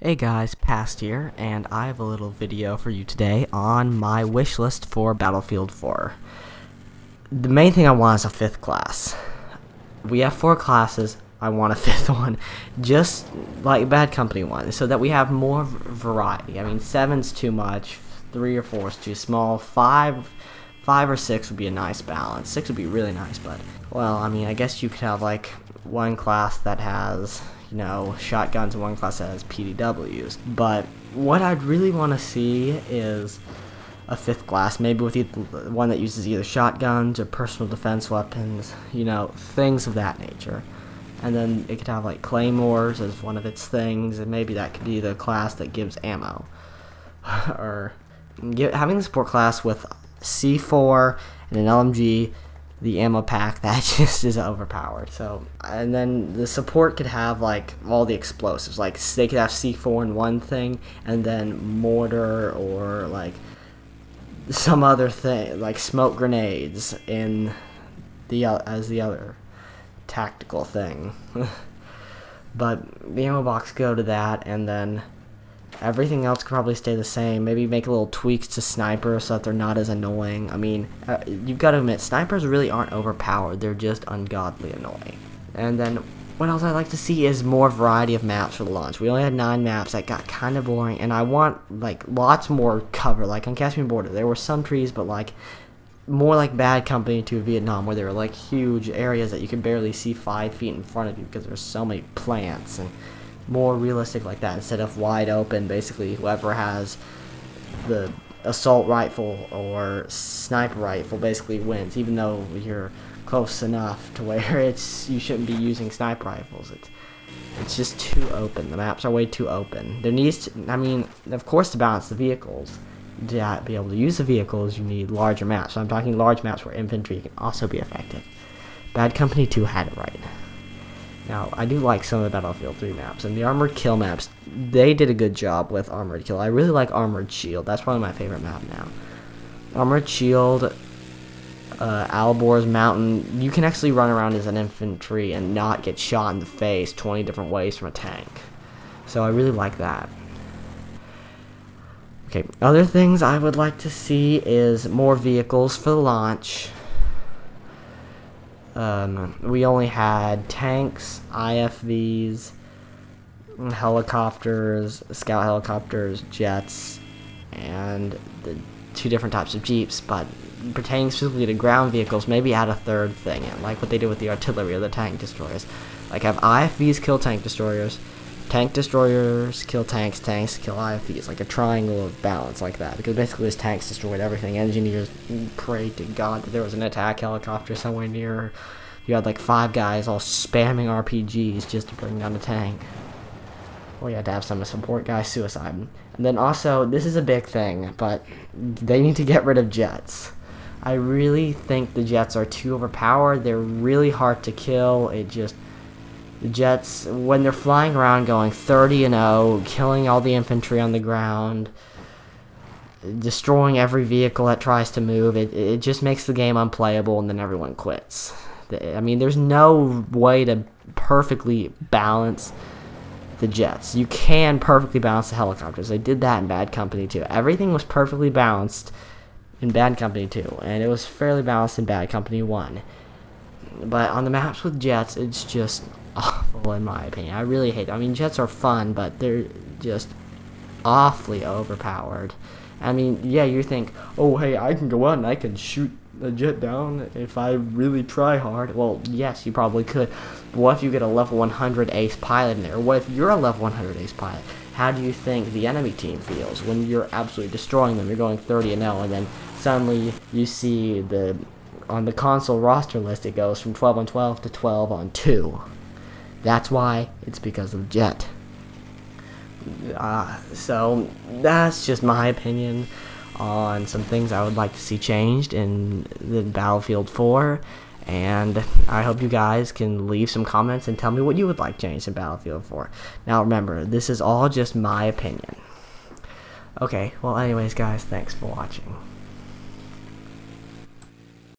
Hey guys, Past here, and I have a little video for you today on my wish list for Battlefield 4. The main thing I want is a 5th class. We have 4 classes, I want a 5th one, just like Bad Company 1, so that we have more variety. I mean, 7's too much, 3 or 4 is too small, 5 or 6 would be a nice balance. 6 would be really nice, but, well, I mean, I guess you could have, like, one class that has, you know, shotguns and one class that has PDWs. But what I'd really want to see is a 5th class, maybe with one that uses either shotguns or personal defense weapons, you know, things of that nature. And then it could have, like, claymores as one of its things, and maybe that could be the class that gives ammo. Or having the support class with C4 and an LMG, the ammo pack, that just is overpowered. So, and then the support could have, like, all the explosives. Like, they could have C4 in one thing, and then mortar or, like, some other thing, like smoke grenades in the as the other tactical thing. But the ammo box go to that, and then everything else could probably stay the same. Maybe make little tweaks to snipers so that they're not as annoying. I mean, you've got to admit, snipers really aren't overpowered. They're just ungodly annoying. And then what else I'd like to see is more variety of maps for the launch. We only had 9 maps. That got kind of boring, and I want, like, lots more cover. Like on Caspian Border, there were some trees, but, like, more like Bad Company 2 Vietnam, where there were, like, huge areas that you could barely see 5 feet in front of you because there's so many plants. And more realistic like that, instead of wide open. Basically, whoever has the assault rifle or sniper rifle basically wins, even though you're close enough to where you shouldn't be using sniper rifles. It's just too open. The maps are way too open. There needs to, I mean, of course, to balance the vehicles, to be able to use the vehicles, you need larger maps. So I'm talking large maps where infantry can also be effective. Bad Company 2 had it right. Now, I do like some of the Battlefield 3 maps, and the Armored Kill maps, they did a good job with Armored Kill. I really like Armored Shield. That's probably my favorite map now. Armored Shield, Albor's Mountain, you can actually run around as an infantry and not get shot in the face 20 different ways from a tank. So I really like that. Okay, other things I would like to see is more vehicles for the launch. We only had tanks, IFVs, helicopters, scout helicopters, jets, and the 2 different types of jeeps. But pertaining specifically to ground vehicles, maybe add a 3rd thing in, like what they did with the artillery or the tank destroyers. Like, have IFVs kill tank destroyers kill tanks, tanks kill IFVs, like a triangle of balance like that, because basically those tanks destroyed everything. Engineers prayed to God that there was an attack helicopter somewhere near. You had like 5 guys all spamming RPGs just to bring down a tank. Or you had to have some support guys suicide. And then also, this is a big thing, but they need to get rid of jets. I really think the jets are too overpowered. They're really hard to kill. The jets, when they're flying around going 30-0, killing all the infantry on the ground, destroying every vehicle that tries to move, it just makes the game unplayable, and then everyone quits. I mean, there's no way to perfectly balance the jets. You can perfectly balance the helicopters. They did that in Bad Company 2. Everything was perfectly balanced in Bad Company 2, and it was fairly balanced in Bad Company 1. But on the maps with jets, it's just awful, in my opinion. I really hate it. I mean, jets are fun, but they're just awfully overpowered. I mean, yeah, you think, oh, hey, I can go out and I can shoot a jet down if I really try hard. Well, yes, you probably could. But what if you get a level 100 ace pilot in there? What if you're a level 100 ace pilot? How do you think the enemy team feels when you're absolutely destroying them? You're going 30-0, and then suddenly you see on the console roster list, it goes from 12 on 12 to 12 on 2. That's why. It's because of the jet. So that's just my opinion on some things I would like to see changed in the Battlefield 4, and I hope you guys can leave some comments and tell me what you would like changed in Battlefield 4. Now remember, this is all just my opinion. Okay, well anyways guys, thanks for watching.